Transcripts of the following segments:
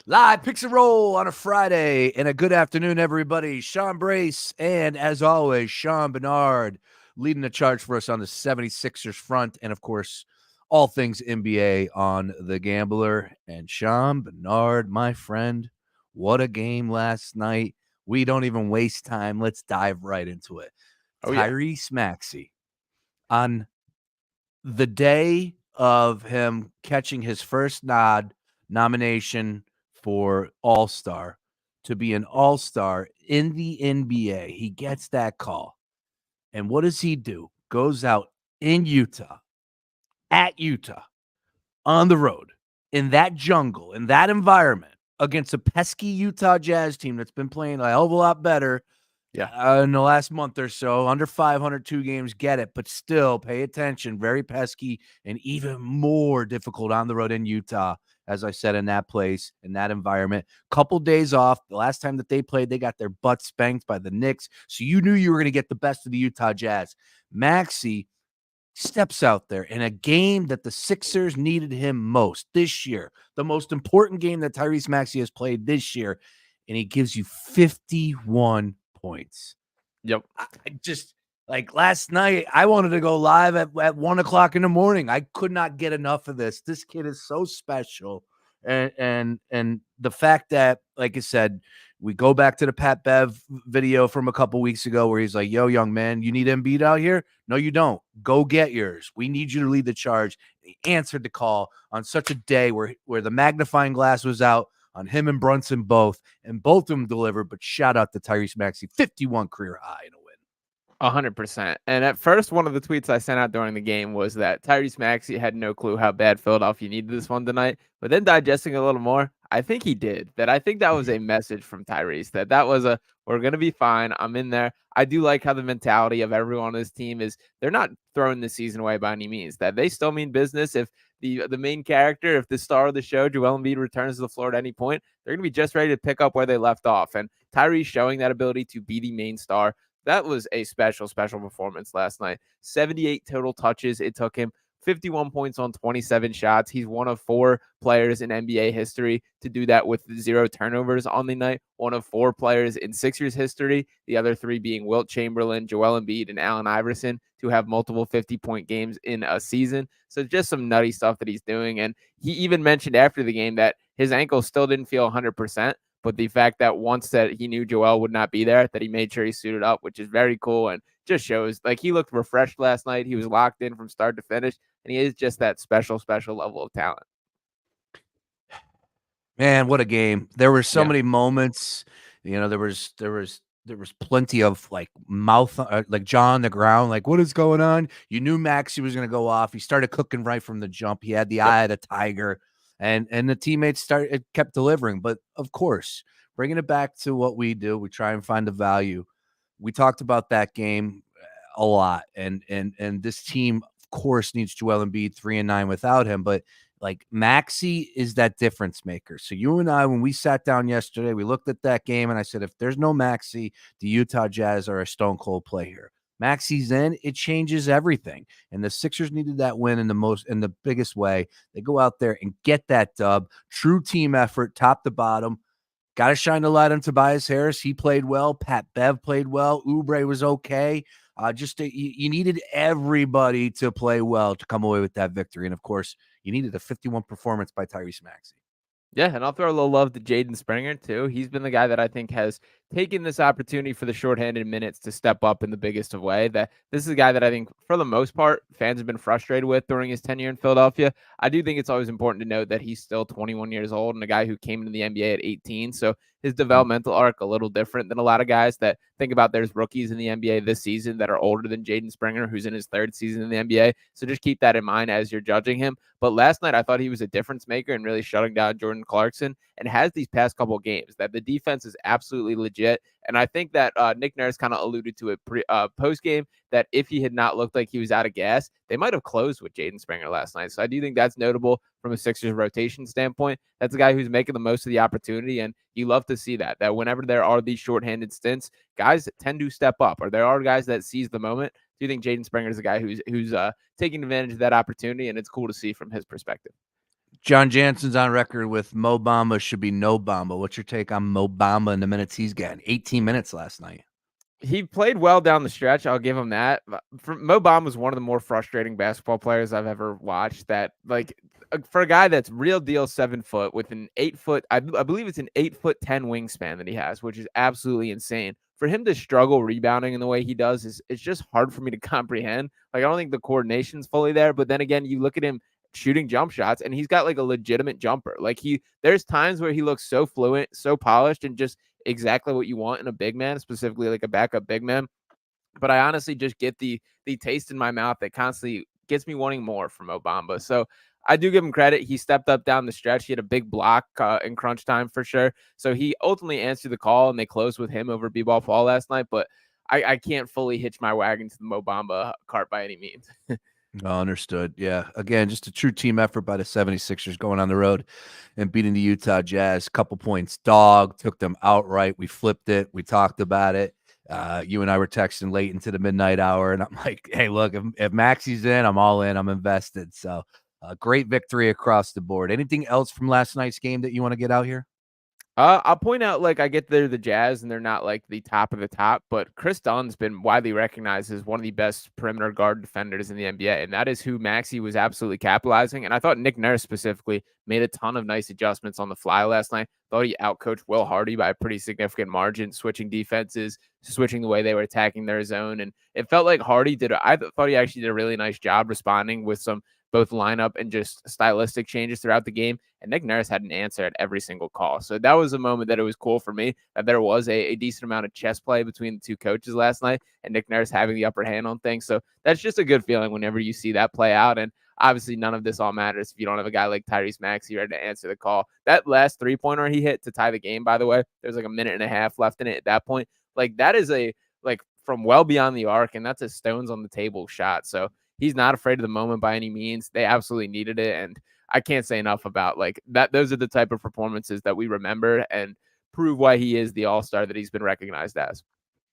Live picks and roll on a Friday, and a good afternoon, everybody. Sean Brace, and as always, Sean Barnard leading the charge for us on the 76ers front, and of course, all things NBA on the Gambler. And Sean Barnard, my friend, what a game last night. We don't even waste time. Let's dive right into it. Oh yeah. Maxey, on the day of him catching his first nomination for All-Star, to be an All-Star in the NBA, he gets that call. And what does he do? Goes out in Utah, at Utah, on the road, in that jungle, in that environment, against a pesky Utah Jazz team that's been playing a hell of a lot better in the last month or so. Under 502 games, get it, but still pay attention. Very pesky and even more difficult on the road in Utah, as I said, in that place, in that environment. Couple days off. The last time that they played, they got their butts spanked by the Knicks, so you knew you were going to get the best of the Utah Jazz. Maxey steps out there in a game that the Sixers needed him most this year, the most important game that Tyrese Maxey has played this year, and he gives you 51 points. Yep. I just, like, last night, I wanted to go live at 1 o'clock in the morning. I could not get enough of this. This kid is so special. And the fact that, like I said, we go back to the Pat Bev video from a couple weeks ago where he's like, yo, young man, you need Embiid out here? No, you don't. Go get yours. We need you to lead the charge. He answered the call on such a day where the magnifying glass was out on him and Brunson both, and both of them delivered. But shout out to Tyrese Maxey, 51 career high in a win. 100%. And at first, one of the tweets I sent out during the game was that Tyrese Maxey had no clue how bad Philadelphia needed this one tonight. But then digesting a little more, I think he did. I think that was a message from Tyrese that was we're going to be fine. I'm in there. I do like how the mentality of everyone on this team is they're not throwing the season away by any means, that they still mean business. If the main character, if the star of the show, Joel Embiid, returns to the floor at any point, they're going to be just ready to pick up where they left off. And Tyrese showing that ability to be the main star, that was a special performance last night. 78 total touches it took him, 51 points on 27 shots. He's one of 4 players in NBA history to do that with 0 turnovers on the night. One of 4 players in Sixers history, the other 3 being Wilt Chamberlain, Joel Embiid, and Allen Iverson, to have multiple 50-point games in a season. So just some nutty stuff that he's doing. And he even mentioned after the game that his ankle still didn't feel 100%. But the fact that once that he knew Joel would not be there, that he made sure he suited up, which is very cool and just shows like he looked refreshed last night. He was locked in from start to finish, and he is just that special level of talent. Man, what a game. There were so many moments. You know, there was plenty of like mouth, like jaw on the ground, like, what is going on? You knew Maxey was going to go off. He started cooking right from the jump. He had the eye of the tiger, and the teammates kept delivering. But of course, bringing it back to what we do, we try and find the value. We talked about that game a lot, and this team, of course, needs Joel Embiid 3-9 without him, but like Maxey is that difference maker. So you and I, when we sat down yesterday, we looked at that game and I said, if there's no Maxey, the Utah Jazz are a stone cold play here. Maxey's in, it changes everything. And the Sixers needed that win in the biggest way. They go out there and get that dub. True team effort, top to bottom. Got to shine the light on Tobias Harris. He played well. Pat Bev played well. Oubre was okay. You needed everybody to play well to come away with that victory. And of course, you needed a 51 performance by Tyrese Maxey. Yeah, and I'll throw a little love to Jaden Springer, too. He's been the guy that I think has taken this opportunity for the shorthanded minutes to step up in the biggest of way. That this is a guy that I think, for the most part, fans have been frustrated with during his tenure in Philadelphia. I do think it's always important to note that he's still 21 years old and a guy who came into the NBA at 18. So his developmental arc a little different than a lot of guys that think about there's rookies in the NBA this season that are older than Jaden Springer, who's in his 3rd season in the NBA. So just keep that in mind as you're judging him. But last night, I thought he was a difference maker and really shutting down Jordan Clarkson, and has these past couple games that the defense is absolutely legit. And I think that Nick Nurse kind of alluded to it post game, that if he had not looked like he was out of gas, they might have closed with Jaden Springer last night. So I do think that's notable from a Sixers rotation standpoint. That's a guy who's making the most of the opportunity, and you love to see that whenever there are these shorthanded stints, guys tend to step up, or there are guys that seize the moment. Do you think Jaden Springer is a guy who's taking advantage of that opportunity, and it's cool to see from his perspective? John Jansen's on record with Mo Bamba should be no Bamba. What's your take on Mo Bamba and the minutes he's getting? 18 minutes last night. He played well down the stretch. I'll give him that. Mo Bamba was one of the more frustrating basketball players I've ever watched. That, like, for a guy that's real deal 7 foot with an 8 foot, I believe it's an 8'10" wingspan that he has, which is absolutely insane. For him to struggle rebounding in the way he does it's just hard for me to comprehend. Like, I don't think the coordination's fully there. But then again, you look at him shooting jump shots, and he's got like a legitimate jumper. Like, there's times where he looks so fluent, so polished, and just exactly what you want in a big man, specifically like a backup big man. But I honestly just get the taste in my mouth that constantly gets me wanting more from Obamba. So I do give him credit. He stepped up down the stretch. He had a big block in crunch time for sure. So he ultimately answered the call, and they closed with him over B-Ball Paul last night. But I can't fully hitch my wagon to the Mobamba cart by any means. Oh, understood. Yeah. Again, just a true team effort by the 76ers going on the road and beating the Utah Jazz. Couple points. Dog took them outright. We flipped it. We talked about it. You and I were texting late into the midnight hour, and I'm like, hey, look, if Maxey's in, I'm all in. I'm invested. So great victory across the board. Anything else from last night's game that you want to get out here? I'll point out, like, I get they're the Jazz and they're not like the top of the top, but Chris Dunn's been widely recognized as one of the best perimeter guard defenders in the NBA, and that is who Maxey was absolutely capitalizing. And I thought Nick Nurse specifically made a ton of nice adjustments on the fly last night. Thought he outcoached Will Hardy by a pretty significant margin, switching defenses, switching the way they were attacking their zone, and it felt like Hardy I thought he actually did a really nice job responding with some both lineup and just stylistic changes throughout the game. And Nick Nurse had an answer at every single call. So that was a moment that it was cool for me that there was a decent amount of chess play between the two coaches last night and Nick Nurse having the upper hand on things. So that's just a good feeling whenever you see that play out. And obviously none of this all matters if you don't have a guy like Tyrese Maxey ready to answer the call. That last 3-pointer he hit to tie the game, by the way, there's like a minute and a half left in it at that point. Like, that is from well beyond the arc, and that's a stones on the table shot. So he's not afraid of the moment by any means. They absolutely needed it. And I can't say enough about like that. Those are the type of performances that we remember and prove why he is the all-star that he's been recognized as.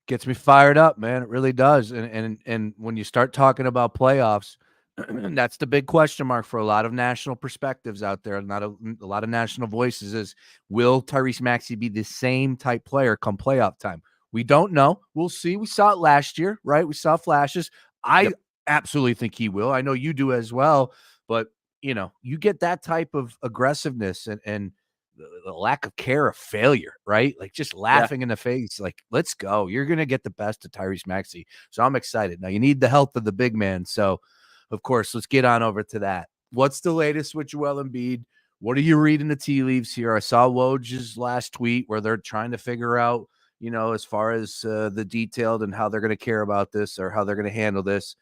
Gets me fired up, man. It really does. And when you start talking about playoffs, that's the big question mark for a lot of national perspectives out there. Not a lot of national voices is, will Tyrese Maxey be the same type player come playoff time? We don't know. We'll see. We saw it last year, right? We saw flashes. I absolutely think he will. I know you do as well. But, you get that type of aggressiveness and the lack of care of failure, right? Like, just laughing in the face. Like, let's go. You're going to get the best of Tyrese Maxey. So I'm excited. Now, you need the health of the big man. So, of course, let's get on over to that. What's the latest with Joel Embiid? What are you reading the tea leaves here? I saw Woj's last tweet where they're trying to figure out, as far as the detailed and how they're going to care about this or how they're going to handle this.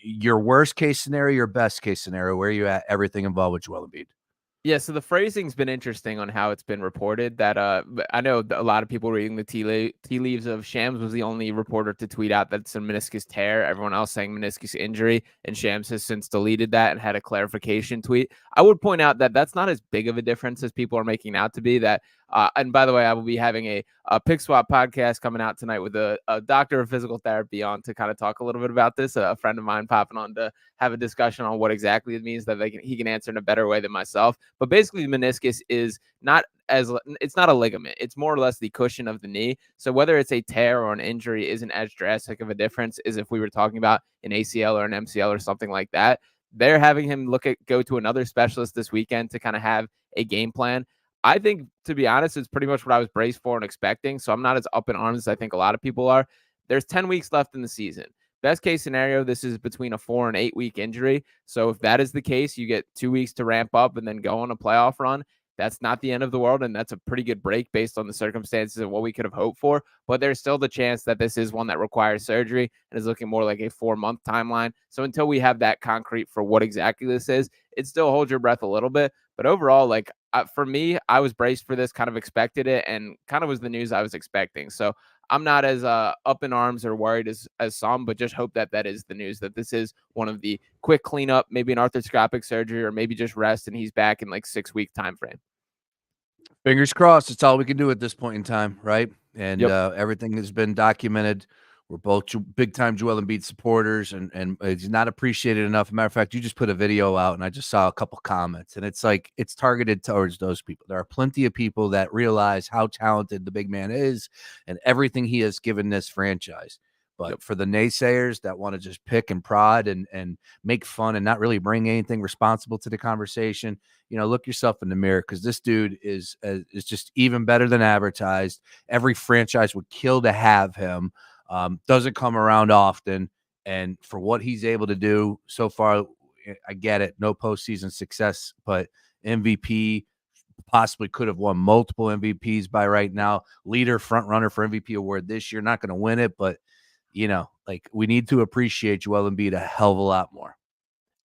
Your worst case scenario, your best case scenario, where are you at everything involved with Joel Embiid? Yeah, so the phrasing's been interesting on how it's been reported. That I know a lot of people reading the tea leaves of Shams was the only reporter to tweet out that it's a meniscus tear. Everyone else saying meniscus injury, and Shams has since deleted that and had a clarification tweet. I would point out that that's not as big of a difference as people are making out to be. That and by the way, I will be having a pick swap podcast coming out tonight with a doctor of physical therapy on to kind of talk a little bit about this. A friend of mine popping on to have a discussion on what exactly it means that he can answer in a better way than myself. But basically, the meniscus is it's not a ligament. It's more or less the cushion of the knee. So whether it's a tear or an injury isn't as drastic of a difference as if we were talking about an ACL or an MCL or something like that. They're having him go to another specialist this weekend to kind of have a game plan. I think, to be honest, it's pretty much what I was braced for and expecting. So I'm not as up in arms as I think a lot of people are. There's 10 weeks left in the season. Best case scenario, this is between a 4 and 8 week injury. So if that is the case, you get 2 weeks to ramp up and then go on a playoff run. That's not the end of the world, and that's a pretty good break based on the circumstances and what we could have hoped for. But there's still the chance that this is one that requires surgery and is looking more like a 4-month timeline. So until we have that concrete for what exactly this is, it still holds your breath a little bit. But overall, for me, I was braced for this, kind of expected it, and kind of was the news I was expecting. So I'm not as up in arms or worried as some, but just hope that is the news, that this is one of the quick cleanup, maybe an arthroscopic surgery, or maybe just rest and he's back in 6-week time frame. Fingers crossed. It's all we can do at this point in time, right? And everything has been documented. We're both big-time Joel Embiid supporters, and he's not appreciated enough. Matter of fact, you just put a video out, and I just saw a couple comments, and it's like it's targeted towards those people. There are plenty of people that realize how talented the big man is and everything he has given this franchise. But for the naysayers that want to just pick and prod and make fun and not really bring anything responsible to the conversation, look yourself in the mirror, because this dude is just even better than advertised. Every franchise would kill to have him. Doesn't come around often, and for what he's able to do so far, I get it. No postseason success, but MVP, possibly could have won multiple MVPs by right now. Leader, front runner for MVP award this year. Not going to win it, but we need to appreciate Joel Embiid a hell of a lot more.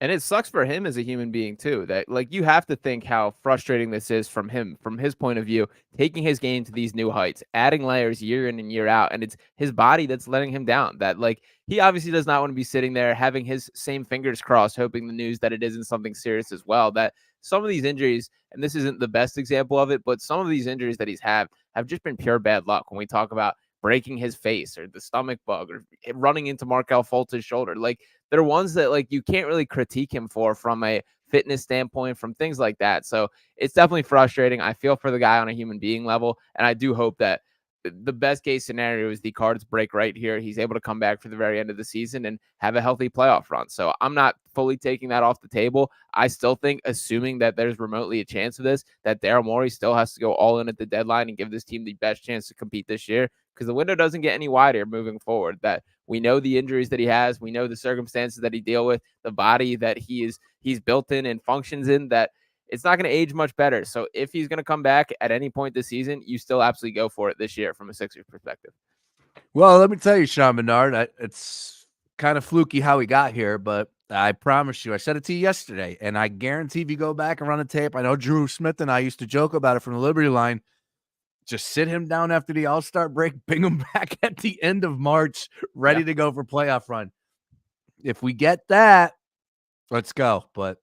And it sucks for him as a human being too, that you have to think how frustrating this is from him, from his point of view, taking his game to these new heights, adding layers year in and year out. And it's his body that's letting him down. That he obviously does not want to be sitting there having his same fingers crossed, hoping the news that it isn't something serious as well. That some of these injuries, and this isn't the best example of it, but some of these injuries that he's have just been pure bad luck. When we talk about breaking his face or the stomach bug or running into Markelle Fultz's shoulder, they're ones that you can't really critique him for from a fitness standpoint, from things like that. So it's definitely frustrating. I feel for the guy on a human being level, and I do hope that the best case scenario is the cards break right here. He's able to come back for the very end of the season and have a healthy playoff run. So I'm not fully taking that off the table. I still think, assuming that there's remotely a chance of this, that Daryl Morey still has to go all in at the deadline and give this team the best chance to compete this year, because the window doesn't get any wider moving forward. That we know the injuries that he has, we know the circumstances that he deal with, the body that he's built in and functions in, that it's not going to age much better. So if he's going to come back at any point this season, you still absolutely go for it this year from a Sixers perspective. Well, let me tell you, Sean Barnard, it's kind of fluky how he got here, but I promise you, I said it to you yesterday, and I guarantee if you go back and run a tape, I know Drew Smith and I used to joke about it from the Liberty line. Just sit him down after the All-Star break, bring him back at the end of March, ready to go for playoff run. If we get that, let's go. But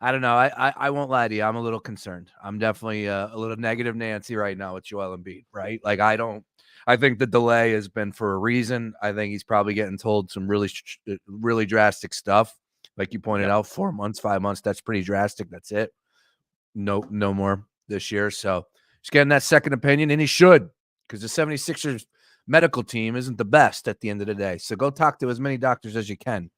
I don't know. I won't lie to you. I'm a little concerned. I'm definitely a little negative Nancy right now with Joel Embiid, right? I think the delay has been for a reason. I think he's probably getting told some really drastic stuff. Like you pointed out, 4 months, 5 months, that's pretty drastic. That's it. No more this year. So he's getting that second opinion, and he should, because the 76ers medical team isn't the best at the end of the day. So go talk to as many doctors as you can.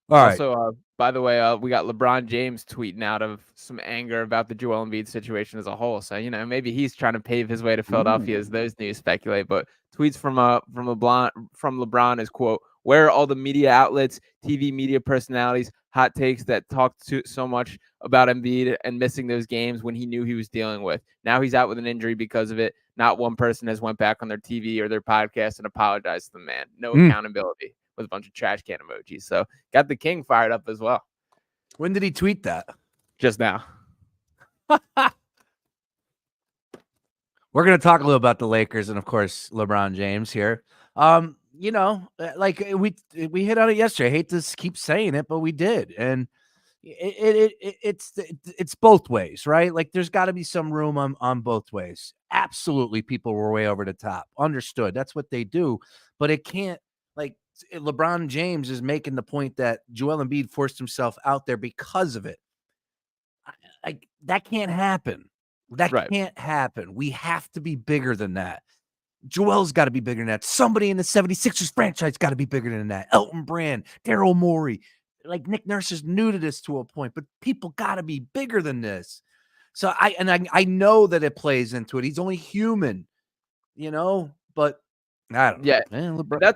All right. Also, by the way, we got LeBron James tweeting out of some anger about the Joel Embiid situation as a whole. So, maybe he's trying to pave his way to Philadelphia, as those news speculate. But tweets from LeBron is, quote, "Where are all the media outlets, TV media personalities, hot takes that talked so much about Embiid and missing those games when he knew he was dealing with? Now he's out with an injury because of it. Not one person has went back on their TV or their podcast and apologized to the man. No accountability," with a bunch of trash can emojis. So got the king fired up as well. When did he tweet that? Just now. We're going to talk a little about the Lakers and, of course, LeBron James here. We hit on it yesterday. I hate to keep saying it, but we did. And it's both ways, right? Like, there's got to be some room on both ways. Absolutely, people were way over the top. Understood. That's what they do. But it can't, LeBron James is making the point that Joel Embiid forced himself out there because of it. That can't happen. That can't happen. We have to be bigger than that. Joel's got to be bigger than that. Somebody in the 76ers franchise got to be bigger than that. Elton Brand, Daryl Morey. Nick Nurse is new to this to a point, but people got to be bigger than this. So I know that it plays into it. He's only human, but I don't know. Yeah,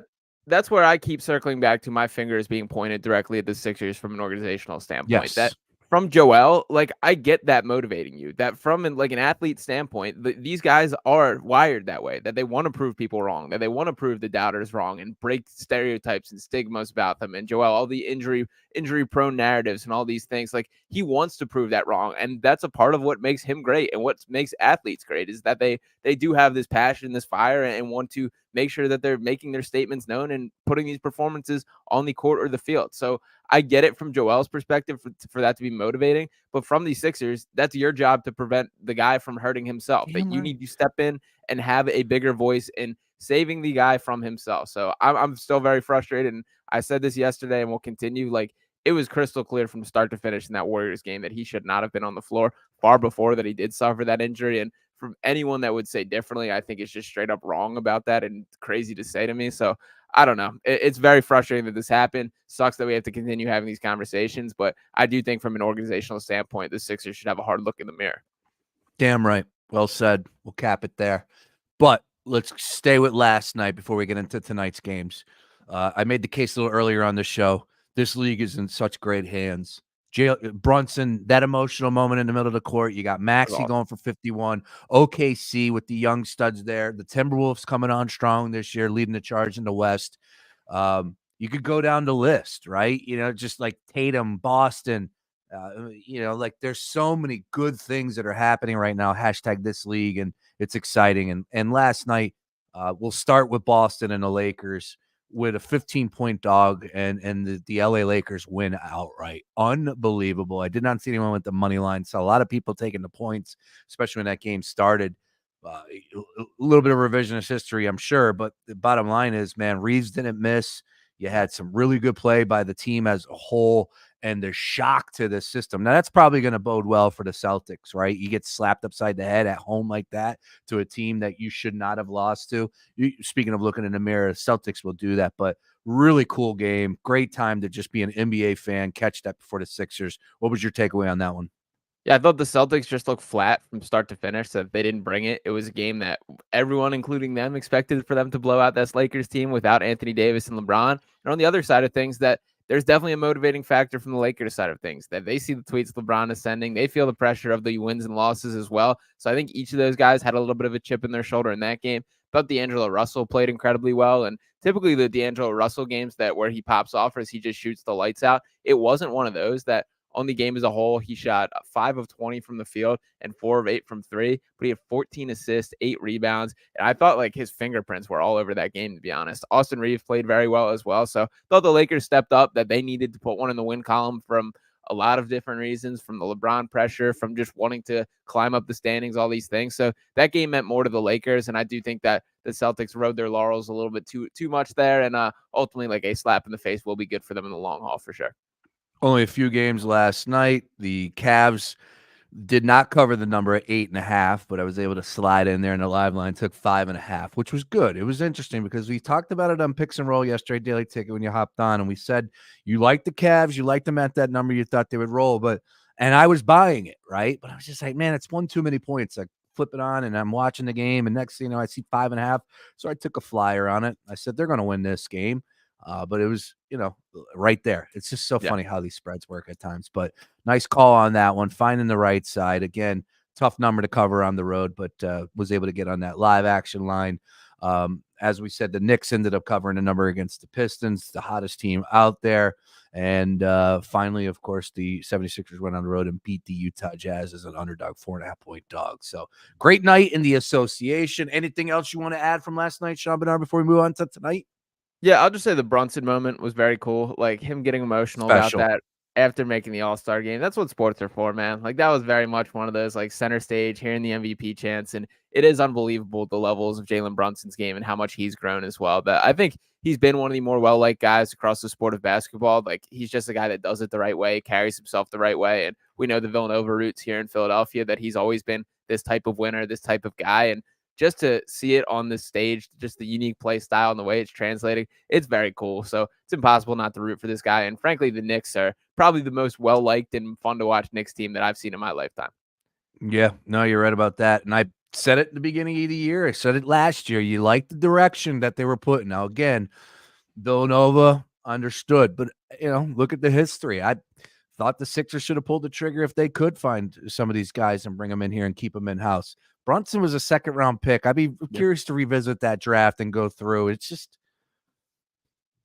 that's where I keep circling back to my fingers being pointed directly at the Sixers from an organizational standpoint. Yes. That from Joel, I get that motivating you. That from an athlete standpoint, these guys are wired that way. That they want to prove people wrong. That they want to prove the doubters wrong and break stereotypes and stigmas about them. And Joel, all the injury-prone narratives and all these things, he wants to prove that wrong. And that's a part of what makes him great and what makes athletes great, is that they do have this passion, this fire, and want to make sure that they're making their statements known and putting these performances on the court or the field. So I get it from Joel's perspective for that to be motivating, but from the Sixers, that's your job to prevent the guy from hurting himself. That you need to step in and have a bigger voice and saving the guy from himself. So I'm still very frustrated. And I said this yesterday and will continue. Like, it was crystal clear from start to finish in that Warriors game that he should not have been on the floor far before that he did suffer that injury. And from anyone that would say differently, I think it's just straight up wrong about that and crazy to say to me. So I don't know. It's very frustrating that this happened. Sucks that we have to continue having these conversations, but I do think from an organizational standpoint, the Sixers should have a hard look in the mirror. Damn right. Well said. We'll cap it there. But let's stay with last night before we get into tonight's games. I made the case a little earlier on the show. This league is in such great hands. Brunson, that emotional moment in the middle of the court. You got Maxey going for 51. OKC with the young studs there. The Timberwolves coming on strong this year, leading the charge in the West. You could go down the list, right? Just like Tatum, Boston. Like there's so many good things that are happening right now. Hashtag this league, and it's exciting. And last night, we'll start with Boston and the Lakers with a 15-point dog, and the LA Lakers win outright. Unbelievable. I did not see anyone with the money line. Saw a lot of people taking the points, especially when that game started. A little bit of revisionist history, I'm sure, but the bottom line is, man, Reeves didn't miss. You had some really good play by the team as a whole, and the shock to the system. Now, that's probably going to bode well for the Celtics, right? You get slapped upside the head at home like that to a team that you should not have lost to. Speaking of looking in the mirror, Celtics will do that, but really cool game. Great time to just be an NBA fan, catch that before the Sixers. What was your takeaway on that one? Yeah, I thought the Celtics just looked flat from start to finish, so they didn't bring it. It was a game that everyone, including them, expected for them to blow out this Lakers team without Anthony Davis and LeBron. And on the other side of things, that there's definitely a motivating factor from the Lakers side of things, that they see the tweets LeBron is sending. They feel the pressure of the wins and losses as well. So I think each of those guys had a little bit of a chip in their shoulder in that game. But D'Angelo Russell played incredibly well. And typically the D'Angelo Russell games where he pops off as he just shoots the lights out, it wasn't one of those. That on the game as a whole, he shot 5 of 20 from the field and 4 of 8 from 3, but he had 14 assists, 8 rebounds. And I thought like his fingerprints were all over that game, to be honest. Austin Reeves played very well as well. So I thought the Lakers stepped up, that they needed to put one in the win column from a lot of different reasons, from the LeBron pressure, from just wanting to climb up the standings, all these things. So that game meant more to the Lakers. And I do think that the Celtics rode their laurels a little bit too much there. And ultimately, like, a slap in the face will be good for them in the long haul for sure. Only a few games last night. The Cavs did not cover the number at 8.5, but I was able to slide in there, and the live line took 5.5, which was good. It was interesting because we talked about it on Picks and Roll yesterday, Daily Ticket, when you hopped on, and we said you liked the Cavs, you liked them at that number, you thought they would roll, and I was buying it, right? But I was just like, man, it's one too many points. I flip it on, and I'm watching the game, and next thing you know, I see 5.5, so I took a flyer on it. I said they're going to win this game. But it was, right there. It's just so funny how these spreads work at times. But nice call on that one, finding the right side. Again, tough number to cover on the road, but was able to get on that live action line. As we said, the Knicks ended up covering a number against the Pistons, the hottest team out there. And finally, of course, the 76ers went on the road and beat the Utah Jazz as an underdog, 4.5-point dog. So great night in the association. Anything else you want to add from last night, Sean Barnard, before we move on to tonight? Yeah, I'll just say the Brunson moment was very cool. Like, him getting emotional about that after making the All-Star game. That's what sports are for, man. Like, that was very much one of those, like, center stage, hearing the MVP chants. And it is unbelievable, the levels of Jalen Brunson's game and how much he's grown as well. But I think he's been one of the more well-liked guys across the sport of basketball. Like, he's just a guy that does it the right way, carries himself the right way. And we know the Villanova roots here in Philadelphia, that he's always been this type of winner, this type of guy. And just to see it on this stage, just the unique play style and the way it's translating, it's very cool. So it's impossible not to root for this guy. And frankly, the Knicks are probably the most well-liked and fun to watch Knicks team that I've seen in my lifetime. Yeah, no, you're right about that. And I said it at the beginning of the year. I said it last year. You like the direction that they were putting. Now, again, Villanova understood, but, look at the history. I thought the Sixers should have pulled the trigger if they could find some of these guys and bring them in here and keep them in-house. Brunson was a second-round pick. I'd be curious to revisit that draft and go through. It's just,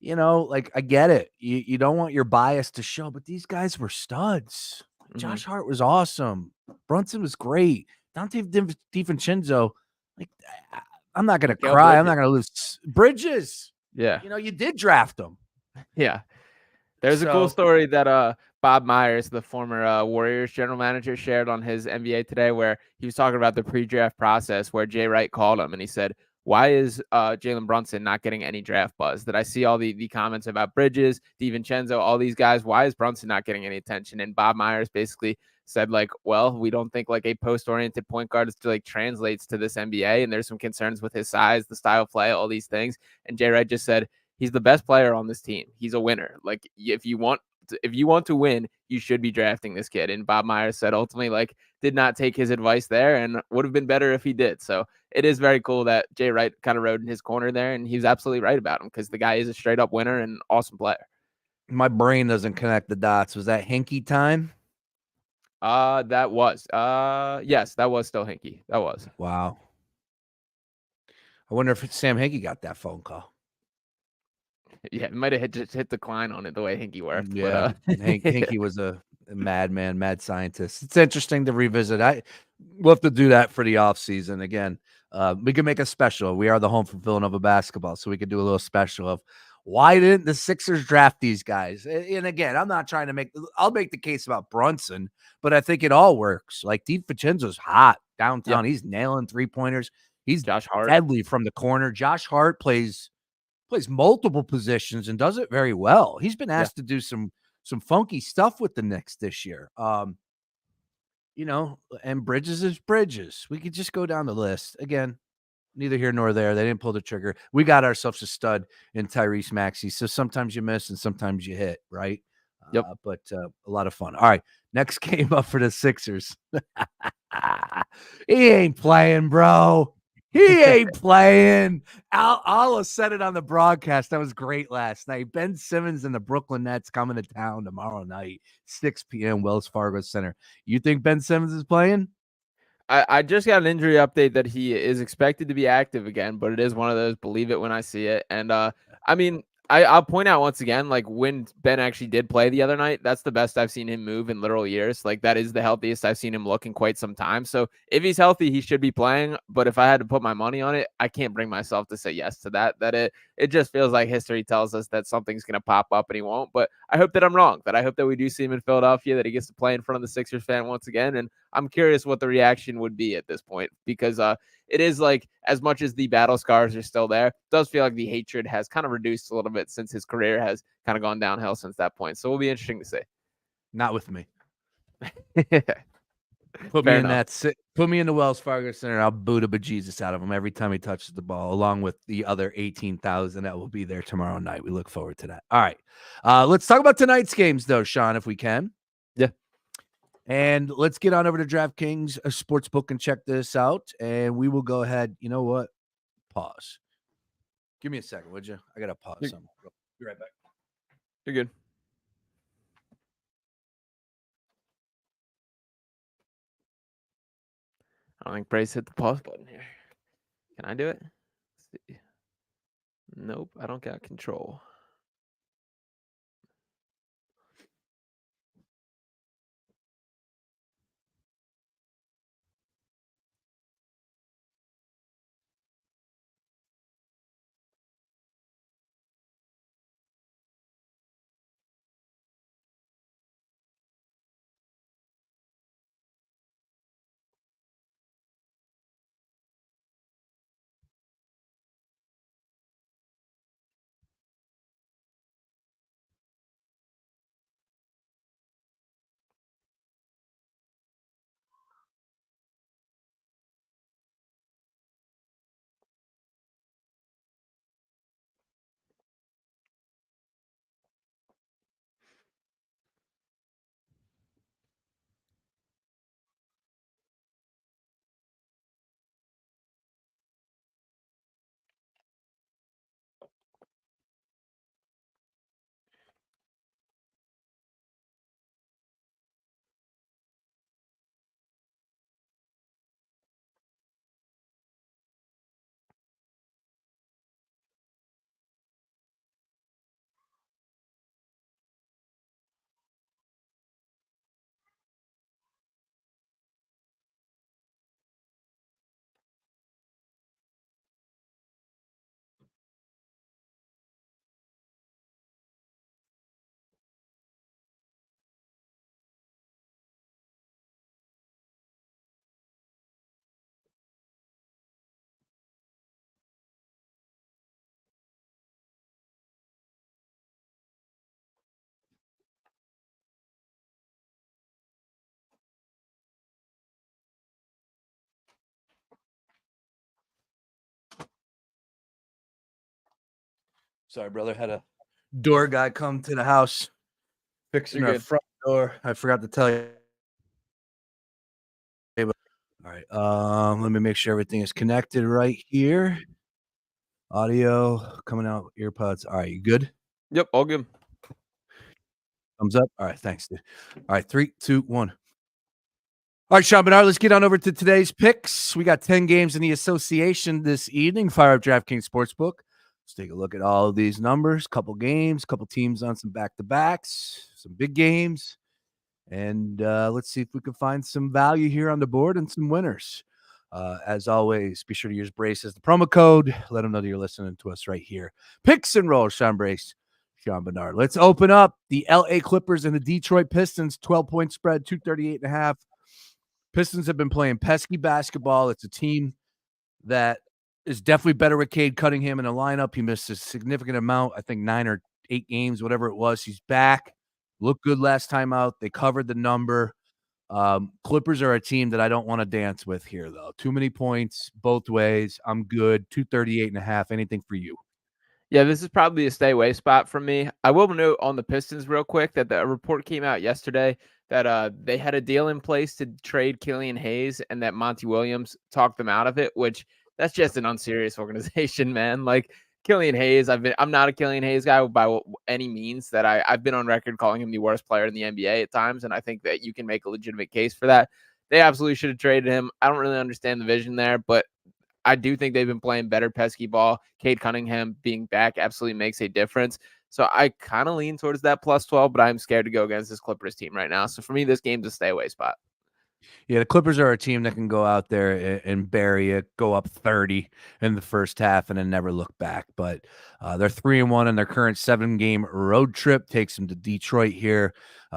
like, I get it. You don't want your bias to show, but these guys were studs. Josh Hart was awesome. Brunson was great. Dante DiVincenzo, like, I'm not going to cry. I'm not going to lose. Bridges. Yeah. You did draft him. Yeah. There's a cool story that Bob Myers, the former Warriors general manager, shared on his NBA Today, where he was talking about the pre-draft process, where Jay Wright called him and he said, why is Jalen Brunson not getting any draft buzz? That I see all the comments about Bridges, DiVincenzo, all these guys. Why is Brunson not getting any attention? And Bob Myers basically said like, well, we don't think like a post-oriented point guard is like translates to this NBA, and there's some concerns with his size, the style of play, all these things. And Jay Wright just said he's the best player on this team. He's a winner. Like if you want to win, you should be drafting this kid. And Bob Myers said ultimately like did not take his advice there and would have been better if he did. So it is very cool that Jay Wright kind of rode in his corner there, and he was absolutely right about him because the guy is a straight up winner and awesome player. My brain doesn't connect the dots. Was that Hinkie time? That was yes, that was still Hinkie. That was. Wow. I wonder if Sam Hinkie got that phone call. Yeah, it might have just hit decline on it the way Hinkie worked. Yeah, But Hinkie was a madman, mad scientist. It's interesting to revisit. We'll have to do that for the off season again. We can make a special. We are the home for Villanova basketball, so we could do a little special of why didn't the Sixers draft these guys? And again, I'm not trying to I'll make the case about Brunson, but I think it all works. Like DiVincenzo's hot downtown. Yep. He's nailing 3-pointers. He's Josh Hart. deadly from the corner. Josh Hart plays multiple positions and does it very well. He's been asked to do some funky stuff with the Knicks this year. And Bridges is Bridges. We could just go down the list. Again, neither here nor there. They didn't pull the trigger. We got ourselves a stud in Tyrese Maxey. So sometimes you miss and sometimes you hit, right? Yep. But a lot of fun. All right. Next game up for the Sixers. He ain't playing, bro. He ain't playing. Allah said it on the broadcast. That was great last night. Ben Simmons and the Brooklyn Nets coming to town tomorrow night, 6 p.m. Wells Fargo Center. You think Ben Simmons is playing? I just got an injury update that he is expected to be active again, but it is one of those believe it when I see it. And I mean, I'll point out once again, like when Ben actually did play the other night, that's the best I've seen him move in literal years. Like that is the healthiest I've seen him look in quite some time. So if he's healthy, he should be playing. But if I had to put my money on it, I can't bring myself to say yes to that. It just feels like history tells us that something's going to pop up and he won't. But I hope that I'm wrong. That I hope that we do see him in Philadelphia. That he gets to play in front of the Sixers fan once again. And I'm curious what the reaction would be at this point because it is like as much as the battle scars are still there, it does feel like the hatred has kind of reduced a little bit since his career has kind of gone downhill since that point. So it'll be interesting to see. Not with me. Put me in the Wells Fargo Center. I'll boot a bejesus out of him every time he touches the ball, along with the other 18,000 that will be there tomorrow night. We look forward to that. All right. Let's talk about tonight's games, though, Sean, if we can. Yeah. And let's get on over to DraftKings Sportsbook and check this out. And we will go ahead. You know what? Pause. Give me a second, would you? I got to pause something. Be right back. You're good. I don't think Brace hit the pause button here. Can I do it? Let's see. Nope, I don't got control. Sorry, brother. Had a door guy come to the house fixing You're our good. front door. I forgot to tell you. All right. Let me make sure everything is connected right here. Audio coming out, earpods. All right, you good? Yep, all good. Thumbs up. All right, thanks, dude. All right, 3, 2, 1. All right, Sean Barnard, let's get on over to today's picks. We got 10 games in the association this evening. Fire up DraftKings Sportsbook. Let's take a look at all of these numbers. Couple games, couple teams on some back-to-backs, some big games. And let's see if we can find some value here on the board and some winners. As always, be sure to use Brace as the promo code. Let them know that you're listening to us right here. Picks and rolls, Sean Brace, Sean Barnard. Let's open up the LA Clippers and the Detroit Pistons. 12-point spread, 238.5. Pistons have been playing pesky basketball. It's a team that is definitely better with Cade Cunningham in the lineup. He missed a significant amount, I think 9 or 8 games, whatever it was. He's back. Looked good last time out. They covered the number. Clippers are a team that I don't want to dance with here, though. Too many points both ways. I'm good. 238.5. Anything for you? Yeah, this is probably a stay away spot for me. I will note on the Pistons real quick that the report came out yesterday that they had a deal in place to trade Killian Hayes and that Monty Williams talked them out of it, which that's just an unserious organization, man. Like Killian Hayes, I'm not a Killian Hayes guy by any means. That I've been on record calling him the worst player in the NBA at times, and I think that you can make a legitimate case for that. They absolutely should have traded him. I don't really understand the vision there, but I do think they've been playing better pesky ball. Cade Cunningham being back absolutely makes a difference. So I kind of lean towards that plus 12, but I'm scared to go against this Clippers team right now. So for me, this game's a stay away spot. Yeah, the Clippers are a team that can go out there and bury it, go up 30 in the first half, and then never look back. But they're 3-1 in their current 7-game road trip. Takes them to Detroit here.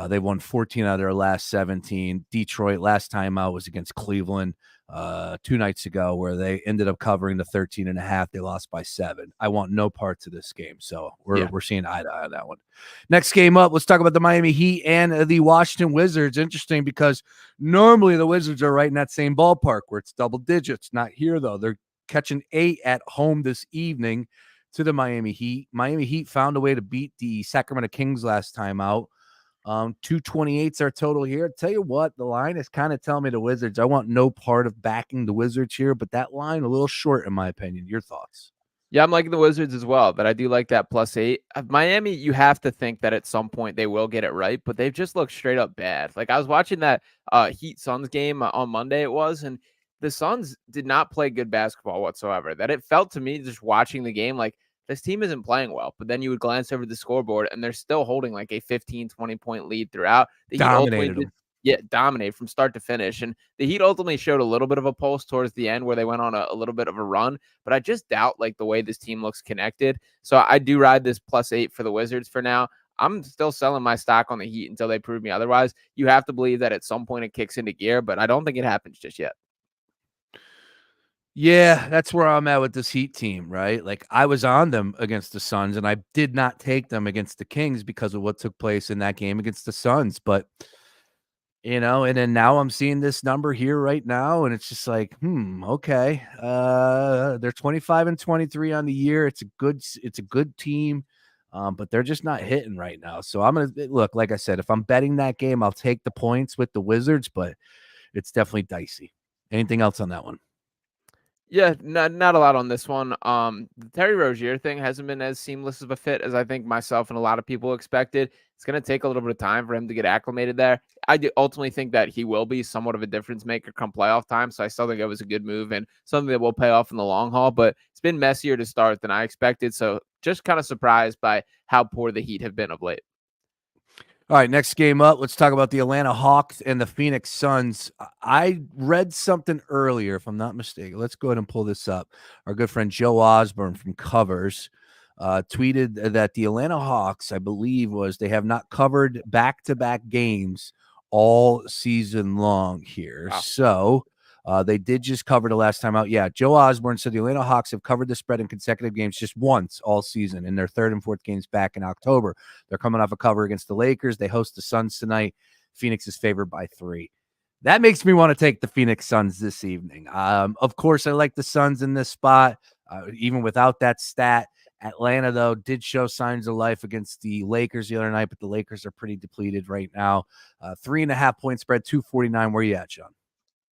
They've won 14 out of their last 17. Detroit last time out was against Cleveland 2 nights ago, where they ended up covering the 13.5. They lost by 7. I want no parts of this game, so we're seeing eye to eye on that one. Next game up, let's talk about the Miami Heat and the Washington Wizards. Interesting because normally the Wizards are right in that same ballpark where it's double digits. Not here, though. They're catching 8 at home this evening to the Miami Heat. Miami Heat found a way to beat the Sacramento Kings last time out. 228's our total here. Tell you what, the line is kind of telling me the Wizards. I want no part of backing the Wizards here, but that line a little short in my opinion. Your thoughts? Yeah, I'm liking the Wizards as well, but I do like that +8. Miami, you have to think that at some point they will get it right, but they've just looked straight up bad. Like I was watching that Heat Suns game on Monday it was, and the Suns did not play good basketball whatsoever. That it felt to me just watching the game like this team isn't playing well, but then you would glance over the scoreboard and they're still holding like a 15, 20-point lead throughout. The Heat ultimately Dominated them. dominate from start to finish. And the Heat ultimately showed a little bit of a pulse towards the end where they went on a little bit of a run, but I just doubt like the way this team looks connected. So I do ride this +8 for the Wizards for now. I'm still selling my stock on the Heat until they prove me otherwise. You have to believe that at some point it kicks into gear, but I don't think it happens just yet. Yeah, that's where I'm at with this Heat team, right? Like I was on them against the Suns, and I did not take them against the Kings because of what took place in that game against the Suns. But and then now I'm seeing this number here right now, and it's just like, okay. They're 25-23 on the year. It's a good team, but they're just not hitting right now. So I'm gonna look, like I said, if I'm betting that game, I'll take the points with the Wizards, but it's definitely dicey. Anything else on that one? Yeah, not a lot on this one. The Terry Rozier thing hasn't been as seamless of a fit as I think myself and a lot of people expected. It's going to take a little bit of time for him to get acclimated there. I do ultimately think that he will be somewhat of a difference maker come playoff time. So I still think it was a good move and something that will pay off in the long haul. But it's been messier to start than I expected. So just kind of surprised by how poor the Heat have been of late. All right, next game up. Let's talk about the Atlanta Hawks and the Phoenix Suns. I read something earlier, if I'm not mistaken. Let's go ahead and pull this up. Our good friend Joe Osborne from Covers tweeted that the Atlanta Hawks, I believe, they have not covered back-to-back games all season long here. Wow. So they did just cover the last time out. Yeah, Joe Osborne said the Atlanta Hawks have covered the spread in consecutive games just once all season in their 3rd and 4th games back in October. They're coming off a cover against the Lakers. They host the Suns tonight. Phoenix is favored by 3. That makes me want to take the Phoenix Suns this evening. Of course, I like the Suns in this spot, even without that stat. Atlanta, though, did show signs of life against the Lakers the other night, but the Lakers are pretty depleted right now. 3.5-point spread, 249. Where you at, Sean?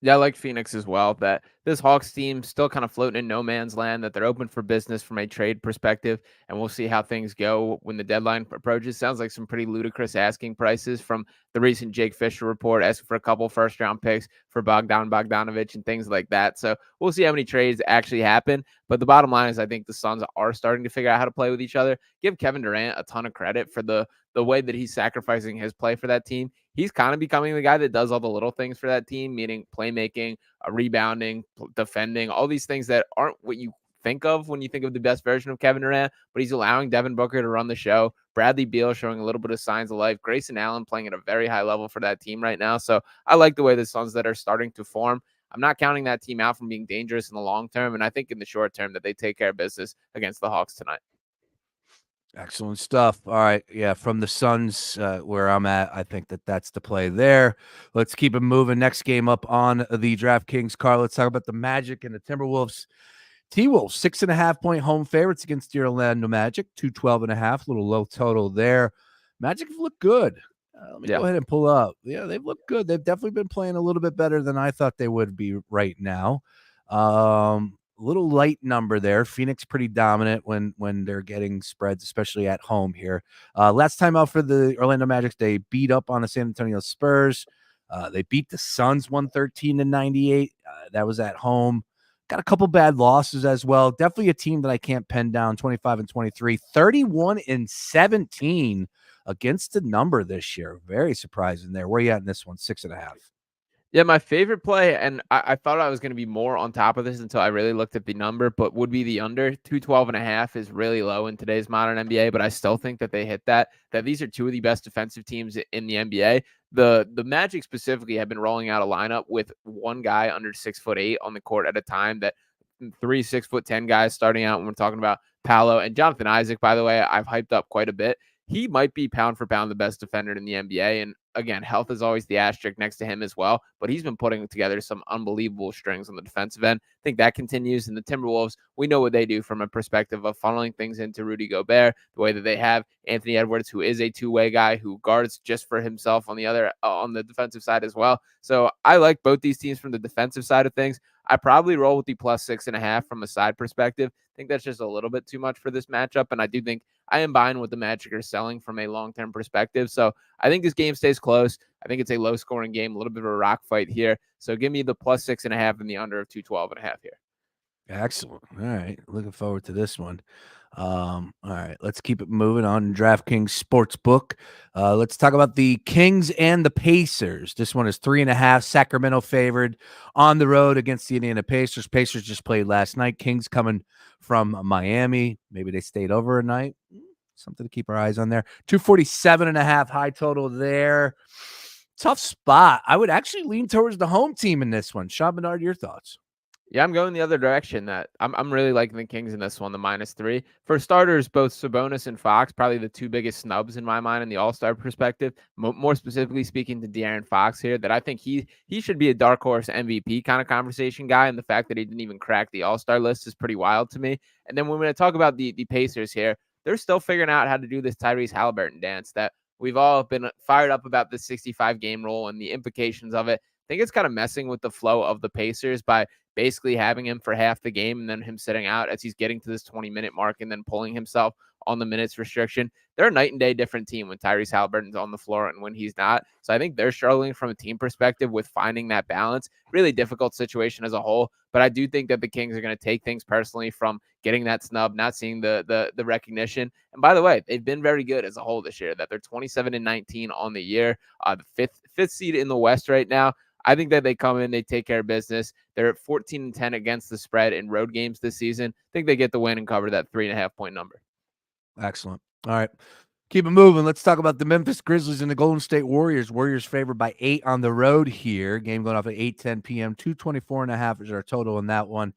Yeah, I like Phoenix as well. That this Hawks team still kind of floating in no man's land, that they're open for business from a trade perspective, and we'll see how things go when the deadline approaches. Sounds like some pretty ludicrous asking prices from the recent Jake Fisher report, asking for a couple first round picks for Bogdanovich and things like that. So we'll see how many trades actually happen. But the bottom line is I think the Suns are starting to figure out how to play with each other. Give Kevin Durant a ton of credit for the way that he's sacrificing his play for that team. He's kind of becoming the guy that does all the little things for that team, meaning playmaking, rebounding, defending, all these things that aren't what you think of when you think of the best version of Kevin Durant, but he's allowing Devin Booker to run the show. Bradley Beal showing a little bit of signs of life. Grayson Allen playing at a very high level for that team right now. So I like the way the Suns that are starting to form. I'm not counting that team out from being dangerous in the long term, and I think in the short term that they take care of business against the Hawks tonight. Excellent stuff. All right. Yeah. From the Suns, where I'm at, I think that's the play there. Let's keep it moving. Next game up on the DraftKings card. Let's talk about the Magic and the Timberwolves. T-Wolves, 6.5-point home favorites against the Orlando Magic, 212.5, little low total there. Magic have looked good. Let me go ahead and pull up. Yeah, they've looked good. They've definitely been playing a little bit better than I thought they would be right now. Little light number there. Phoenix pretty dominant when they're getting spreads, especially at home here. Last time out for the Orlando Magic, they beat up on the San Antonio Spurs. They beat the Suns 113-98. That was at home. Got a couple bad losses as well. Definitely a team that I can't pen down. 25-23, 31-17 against the number this year. Very surprising there. Where are you at in this one? 6.5. Yeah, my favorite play, and I thought I was going to be more on top of this until I really looked at the number, but would be the under. 212.5 is really low in today's modern NBA, but I still think that they hit that these are two of the best defensive teams in the NBA. The Magic specifically have been rolling out a lineup with one guy under 6'8" on the court at a time, that 3 6'10" guys starting out when we're talking about Paolo and Jonathan Isaac, by the way, I've hyped up quite a bit. He might be pound for pound the best defender in the NBA. And again, health is always the asterisk next to him as well, but he's been putting together some unbelievable strings on the defensive end. I think that continues. In the Timberwolves, we know what they do from a perspective of funneling things into Rudy Gobert, the way that they have Anthony Edwards, who is a two-way guy who guards just for himself on the other on the defensive side as well. So I like both these teams from the defensive side of things. I probably roll with the plus 6.5 from a side perspective. I think that's just a little bit too much for this matchup, and I do think I am buying what the Magic are selling from a long-term perspective. So I think this game stays close. I think it's a low-scoring game, a little bit of a rock fight here. So give me the plus 6.5 and the under of 212.5 here. Excellent. All right. Looking forward to this one. All right. Let's keep it moving on DraftKings Sportsbook. Let's talk about the Kings and the Pacers. This one is 3.5. Sacramento favored on the road against the Indiana Pacers. Pacers just played last night. Kings coming from Miami. Maybe they stayed over a night. Something to keep our eyes on there. 247.5 high total there. Tough spot. I would actually lean towards the home team in this one. Sean Barnard, your thoughts? Yeah, I'm going the other direction. That I'm really liking the Kings in this one, the -3. For starters, both Sabonis and Fox, probably the two biggest snubs in my mind in the All-Star perspective. More specifically speaking to De'Aaron Fox here, that I think he should be a dark horse MVP kind of conversation guy, and the fact that he didn't even crack the All-Star list is pretty wild to me. And then when we're going to talk about the Pacers here, they're still figuring out how to do this Tyrese Halliburton dance that we've all been fired up about the 65-game rule and the implications of it. I think it's kind of messing with the flow of the Pacers by basically having him for half the game and then him sitting out as he's getting to this 20-minute mark and then pulling himself on the minutes restriction. They're a night and day different team when Tyrese Halliburton's on the floor and when he's not. So I think they're struggling from a team perspective with finding that balance. Really difficult situation as a whole. But I do think that the Kings are going to take things personally from getting that snub, not seeing the recognition. And by the way, they've been very good as a whole this year, that they're 27-19 on the year, the fifth seed in the West right now. I think that they come in, they take care of business. They're at 14-10 against the spread in road games this season. I think they get the win and cover that 3.5-point number. Excellent. All right. Keep it moving. Let's talk about the Memphis Grizzlies and the Golden State Warriors. Warriors favored by 8 on the road here. Game going off at 8:10 p.m. 224.5 is our total in that one.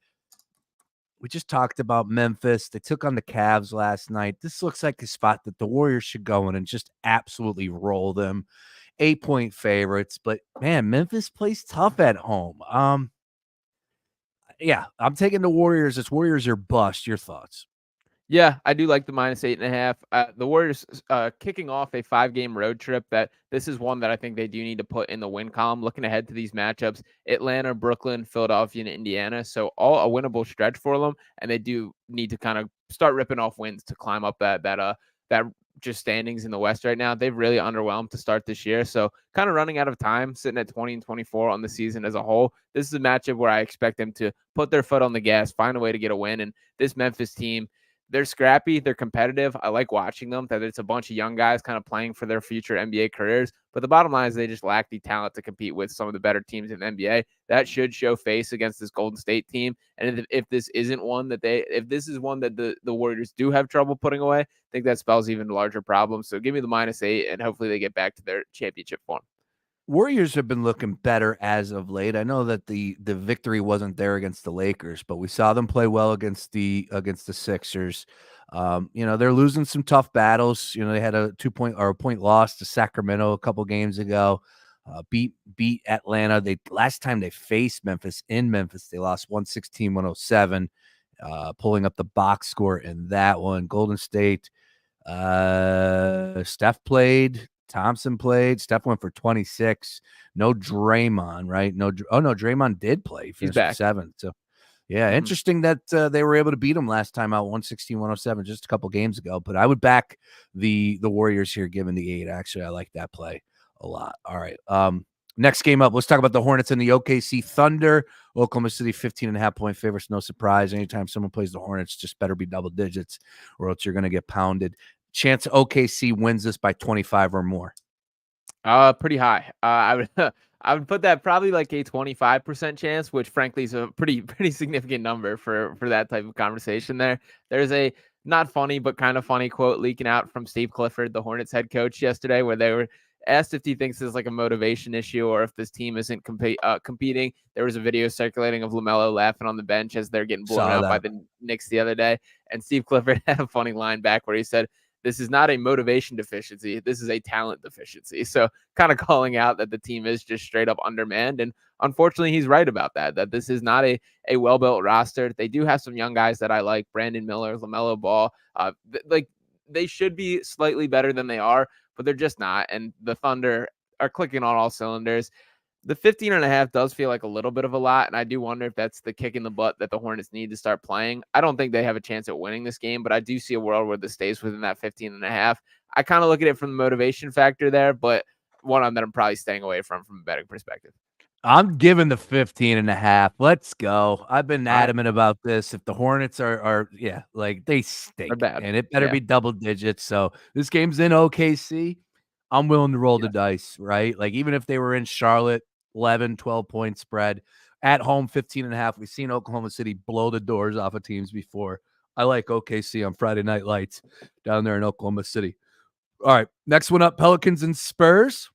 We just talked about Memphis. They took on the Cavs last night. This looks like a spot that the Warriors should go in and just absolutely roll them. 8-point favorites, but man, Memphis plays tough at home. Yeah, I'm taking the Warriors. It's Warriors or bust. Your thoughts? Yeah, I do like the -8.5. The Warriors kicking off a 5-game road trip. That this is one that I think they do need to put in the win column. Looking ahead to these matchups: Atlanta, Brooklyn, Philadelphia, and Indiana. So all a winnable stretch for them, and they do need to kind of start ripping off wins to climb up that just standings in the West right now. They've really underwhelmed to start this year, so kind of running out of time, sitting at 20-24 on the season as a whole. This is a matchup where I expect them to put their foot on the gas, find a way to get a win, and this Memphis team, they're scrappy, they're competitive. I like watching them. That it's a bunch of young guys kind of playing for their future NBA careers. But the bottom line is they just lack the talent to compete with some of the better teams in the NBA. That should show face against this Golden State team. And if this isn't one that if this is one that the Warriors do have trouble putting away, I think that spells even larger problems. So give me the -8, and hopefully they get back to their championship form. Warriors have been looking better as of late. I know that the victory wasn't there against the Lakers, but we saw them play well against the Sixers. They're losing some tough battles. They had a 2-point loss to Sacramento a couple games ago. Beat Atlanta. Last time they faced Memphis in Memphis, they lost 116-107. Pulling up the box score in that one. Golden State. Steph played. Thompson played. Steph went for 26. No Draymond, right? No. Draymond did play. He finished back. with 7. So, yeah, interesting that they were able to beat him last time out, 116-107, just a couple games ago. But I would back the Warriors here, given the 8. Actually, I like that play a lot. All right. Next game up, let's talk about the Hornets and the OKC Thunder. Oklahoma City 15.5-point favorites. No surprise. Anytime someone plays the Hornets, just better be double digits, or else you're going to get pounded. Chance OKC wins this by 25 or more. Pretty high. I would I would put that probably like a 25% chance, which frankly is a pretty significant number for that type of conversation there. There's a not funny but kind of funny quote leaking out from Steve Clifford, the Hornets head coach, yesterday, where they were asked if he thinks it's like a motivation issue or if this team isn't competing. There was a video circulating of LaMelo laughing on the bench as they're getting blown out by the Knicks the other day, and Steve Clifford had a funny line back where he said, "This is not a motivation deficiency. This is a talent deficiency." So kind of calling out that the team is just straight up undermanned. And unfortunately, he's right about that this is not a well-built roster. They do have some young guys that I like, Brandon Miller, LaMelo Ball. They should be slightly better than they are, but they're just not. And the Thunder are clicking on all cylinders. The 15.5 does feel like a little bit of a lot, and I do wonder if that's the kick in the butt that the Hornets need to start playing. I don't think they have a chance at winning this game, but I do see a world where this stays within that 15.5. I kind of look at it from the motivation factor there, but one that I'm probably staying away from a betting perspective. I'm giving the 15.5. Let's go. I've been adamant about this. If the Hornets are like they stink, and it better be double digits. So this game's in OKC. I'm willing to roll the dice, right? Like even if they were in Charlotte, 11, 12-point spread at home, 15.5. We've seen Oklahoma City blow the doors off of teams before. I like OKC on Friday Night Lights down there in Oklahoma City. All right, next one up, Pelicans and Spurs.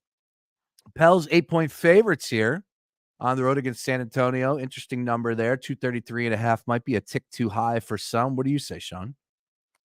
Pels 8-point favorites here on the road against San Antonio. Interesting number there. 233.5 might be a tick too high for some. What do you say, Sean?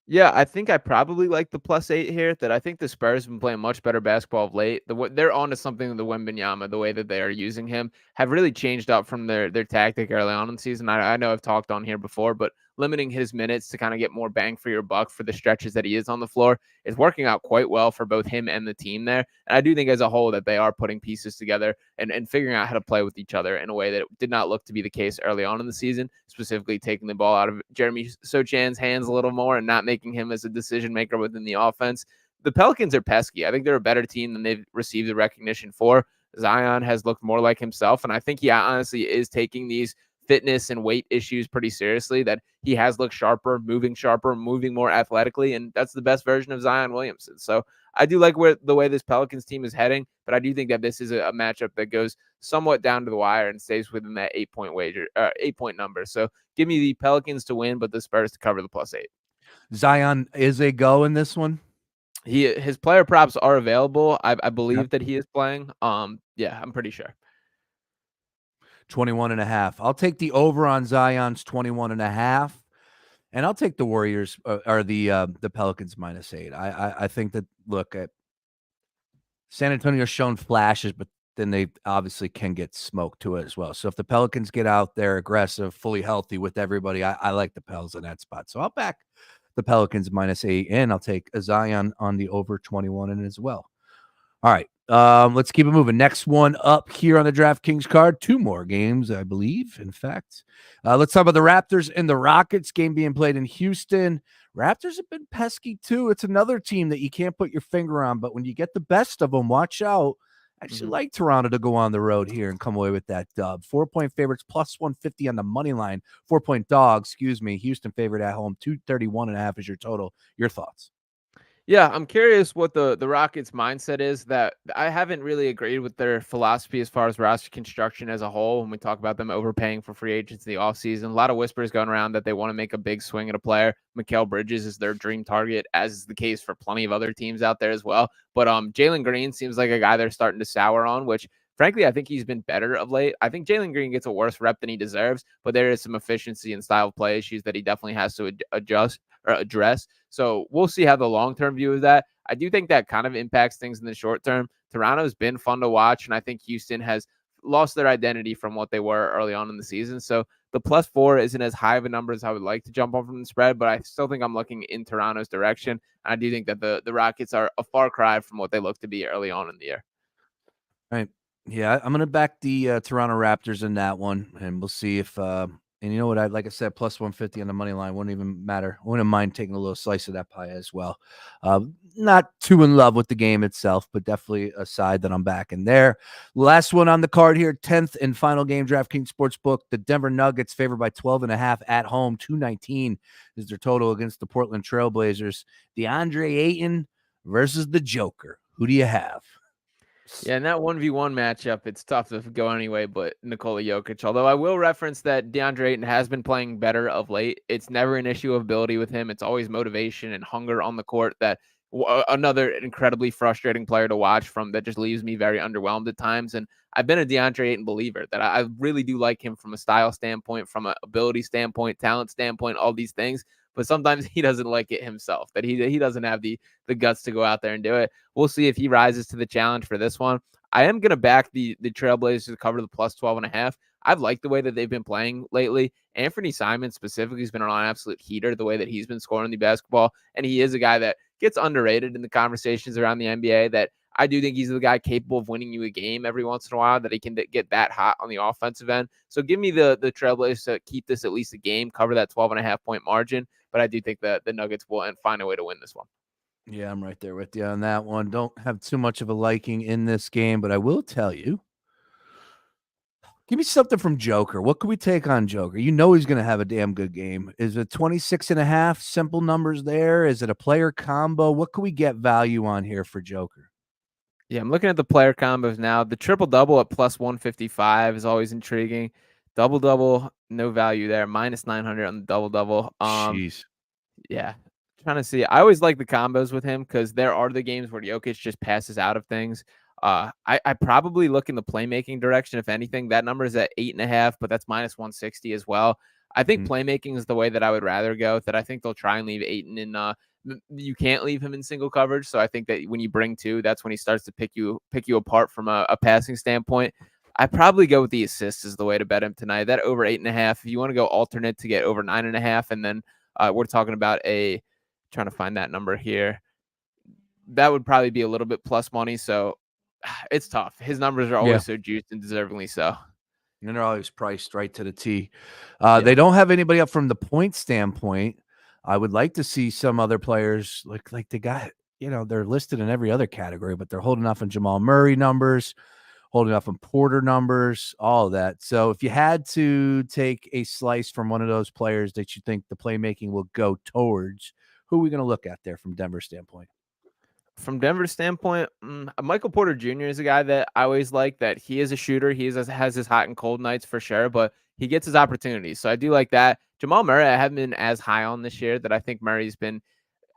Yeah, I think I probably like the +8 here. That I think the Spurs have been playing much better basketball of late. They're on to something. The Wembanyama, the way that they are using him, have really changed up from their tactic early on in the season. I know I've talked on here before, but limiting his minutes to kind of get more bang for your buck for the stretches that he is on the floor is working out quite well for both him and the team there. And I do think as a whole that they are putting pieces together and figuring out how to play with each other in a way that did not look to be the case early on in the season, specifically taking the ball out of Jeremy Sochan's hands a little more and not making him as a decision maker within the offense. The Pelicans are pesky. I think they're a better team than they've received the recognition for. Zion has looked more like himself, and I think he honestly is taking these fitness and weight issues pretty seriously, that he has looked sharper, moving more athletically, and that's the best version of Zion Williamson. So I do like the way this Pelicans team is heading, but I do think that this is a matchup that goes somewhat down to the wire and stays within that 8-point number. So give me the Pelicans to win, but the Spurs to cover the +8. Zion is a go in this one. His player props are available. I believe that he is playing. Yeah, I'm pretty sure. 21.5. I'll take the over on Zion's 21.5, and I'll take the Warriors or the Pelicans -8. I think that at San Antonio's shown flashes, but then they obviously can get smoked to it as well. So if the Pelicans get out there aggressive, fully healthy with everybody, I like the Pels in that spot. So I'll back the Pelicans -8, and I'll take a Zion on the over 21 in as well. All right. Let's keep it moving. Next one up here on the DraftKings card. 2 more games, I believe. In fact, let's talk about the Raptors and the Rockets. Game being played in Houston. Raptors have been pesky too. It's another team that you can't put your finger on, but when you get the best of them, watch out. I actually like Toronto to go on the road here and come away with that dub. 4-point favorites plus 150 on the money line. 4-point dog, excuse me. Houston favorite at home. 231.5 is your total. Your thoughts? Yeah, I'm curious what the Rockets' mindset is. That I haven't really agreed with their philosophy as far as roster construction as a whole. When we talk about them overpaying for free agents in the offseason, a lot of whispers going around that they want to make a big swing at a player. Mikal Bridges is their dream target, as is the case for plenty of other teams out there as well. But Jalen Green seems like a guy they're starting to sour on, which frankly, I think he's been better of late. I think Jalen Green gets a worse rep than he deserves, but there is some efficiency and style of play issues that he definitely has to adjust or address. So we'll see how the long-term view of that. I do think that kind of impacts things in the short term. Toronto's been fun to watch, and I think Houston has lost their identity from what they were early on in the season. So the +4 isn't as high of a number as I would like to jump on from the spread, but I still think I'm looking in Toronto's direction. I do think that the Rockets are a far cry from what they look to be early on in the year. Right. Yeah, I'm going to back the Toronto Raptors in that one, and we'll see if and you know what? Like I said, plus 150 on the money line wouldn't even matter. I wouldn't mind taking a little slice of that pie as well. Not too in love with the game itself, but definitely a side that I'm backing there. Last one on the card here, 10th and final game, DraftKings Sportsbook. The Denver Nuggets favored by 12.5 at home. 219 is their total against the Portland Trailblazers. DeAndre Ayton versus the Joker. Who do you have? Yeah, in that 1v1 matchup, it's tough to go anyway but Nikola Jokic. Although I will reference that DeAndre Ayton has been playing better of late. It's never an issue of ability with him. It's always motivation and hunger on the court that another incredibly frustrating player to watch from that just leaves me very underwhelmed at times. And I've been a DeAndre Ayton believer that I really do like him from a style standpoint, from an ability standpoint, talent standpoint, all these things. But sometimes he doesn't like it himself, that he doesn't have the guts to go out there and do it. We'll see if he rises to the challenge for this one. I am going to back the Trailblazers to cover the plus 12.5. I've liked the way that they've been playing lately. Anthony Simon specifically has been on an absolute heater, the way that he's been scoring the basketball. And he is a guy that gets underrated in the conversations around the NBA, that I do think he's the guy capable of winning you a game every once in a while, that he can get that hot on the offensive end. So give me the Trailblazers to keep this at least a game, cover that 12.5 point margin. But I do think that the Nuggets will find a way to win this one. Yeah, I'm right there with you on that one. Don't have too much of a liking in this game, but I will tell you, give me something from Joker. What could we take on Joker? You know he's going to have a damn good game. Is it 26.5? Simple numbers there? Is it a player combo? What could we get value on here for Joker? Yeah, I'm looking at the player combos now. The triple-double at plus 155 is always intriguing. Double-double, no value there. Minus 900 on the double-double. Jeez. Yeah, trying to see. I always like the combos with him because there are the games where Jokic just passes out of things. I probably look in the playmaking direction. If anything, that number is at 8.5, but that's minus 160 as well. I think playmaking is the way that I would rather go. That I think they'll try and leave Ayton in. You can't leave him in single coverage. So I think that when you bring two, that's when he starts to pick you apart from a passing standpoint. I probably go with the assists is the way to bet him tonight. That over 8.5. If you want to go alternate to get over 9.5, and then we're talking about trying to find that number here. That would probably be a little bit plus money. So it's tough. His numbers are always so juiced and deservingly so. And they're always priced right to the T. They don't have anybody up from the point standpoint. I would like to see some other players like the guy, they're listed in every other category, but they're holding off on Jamal Murray numbers, holding off on Porter numbers, all of that. So if you had to take a slice from one of those players that you think the playmaking will go towards, who are we going to look at there from Denver's standpoint? From Denver's standpoint, Michael Porter Jr. is a guy that I always like, that he is a shooter. He has his hot and cold nights for sure, but he gets his opportunities. So I do like that. Jamal Murray, I haven't been as high on this year. That I think Murray's been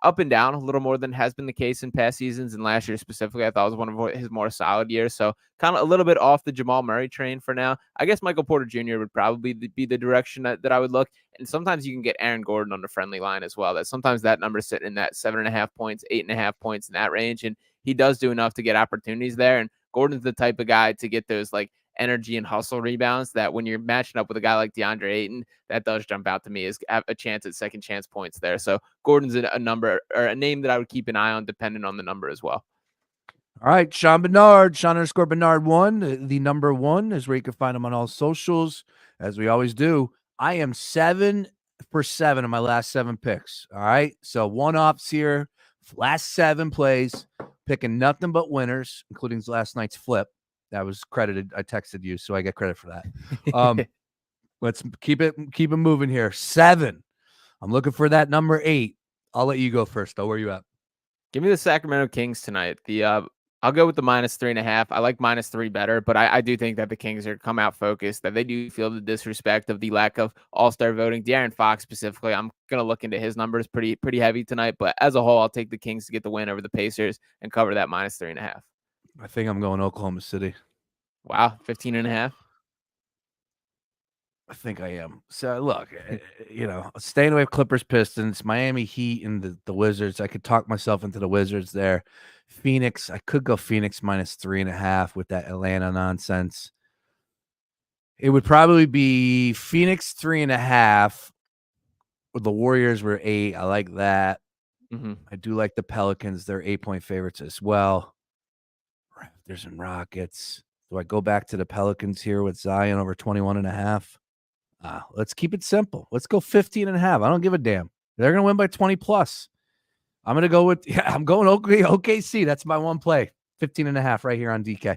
up and down a little more than has been the case in past seasons, and last year specifically, I thought was one of his more solid years. So kind of a little bit off the Jamal Murray train for now. I guess Michael Porter Jr. would probably be the direction that I would look. And sometimes you can get Aaron Gordon on the friendly line as well. That sometimes that number is sitting in that 7.5 points, 8.5 points in that range. And he does do enough to get opportunities there. And Gordon's the type of guy to get those like energy and hustle rebounds that when you're matching up with a guy like DeAndre Ayton, that does jump out to me as a chance at second chance points there. So Gordon's a number or a name that I would keep an eye on depending on the number as well. All right, Sean Barnard, Sean_Barnard1, the number 1 is where you can find him on all socials, as we always do. I am 7 for 7 in my last 7 picks. All right, so one-offs here, last 7 plays, picking nothing but winners, including last night's flip. That was credited. I texted you, so I get credit for that. Let's keep it moving here. 7. I'm looking for that number 8. I'll let you go first, though. Where are you at? Give me the Sacramento Kings tonight. I'll go with the -3.5. I like -3 better, but I do think that the Kings are come out focused, that they do feel the disrespect of the lack of all-star voting. De'Aaron Fox specifically, I'm going to look into his numbers pretty heavy tonight, but as a whole, I'll take the Kings to get the win over the Pacers and cover that -3.5. I think I'm going Oklahoma City. Wow, 15.5. I think I am. So look, staying away from Clippers, Pistons, Miami Heat, and the Wizards. I could talk myself into the Wizards there. Phoenix, I could go Phoenix -3.5 with that Atlanta nonsense. It would probably be Phoenix 3.5. The Warriors were 8. I like that. I do like the Pelicans. They're 8-point favorites as well. Raptors and Rockets. Do I go back to the Pelicans here with Zion over 21.5? Let's keep it simple. Let's go 15.5. I don't give a damn. They're going to win by 20 plus. I'm going to go with, I'm going OKC. That's my one play. 15.5 right here on DK.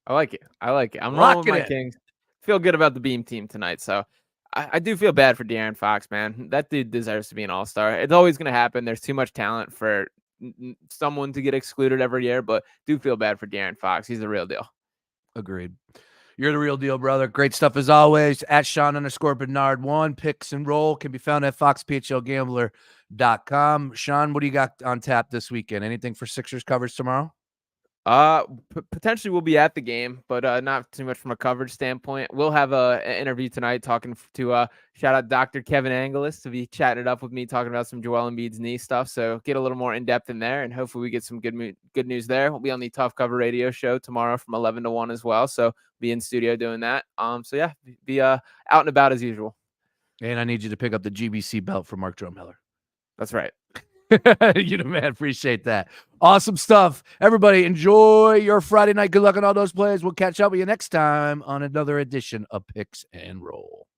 I like it. I'm rolling with my Kings. Feel good about the Beam team tonight. So I do feel bad for De'Aaron Fox, man. That dude deserves to be an all-star. It's always going to happen. There's too much talent for someone to get excluded every year, but do feel bad for De'Aaron Fox. He's the real deal. Agreed. You're the real deal, brother. Great stuff as always. At Sean_Barnard1. Picks and roll can be found at foxphlgambler.com. Sean, what do you got on tap this weekend? Anything for Sixers coverage tomorrow? Potentially we'll be at the game, but not too much from a coverage standpoint. We'll have an interview tonight talking to shout out Dr. Kevin Angelis to be chatting it up with me, talking about some Joel Embiid's knee stuff. So get a little more in depth in there, and hopefully we get some good news there. We'll be on the Tough Cover Radio show tomorrow from 11 to 1 as well. So be in studio doing that. So yeah, be out and about as usual. And I need you to pick up the GBC belt for Mark Drumheller. That's right. You know, man, appreciate that. Awesome stuff. Everybody, enjoy your Friday night. Good luck on all those plays. We'll catch up with you next time on another edition of Picks and Roll.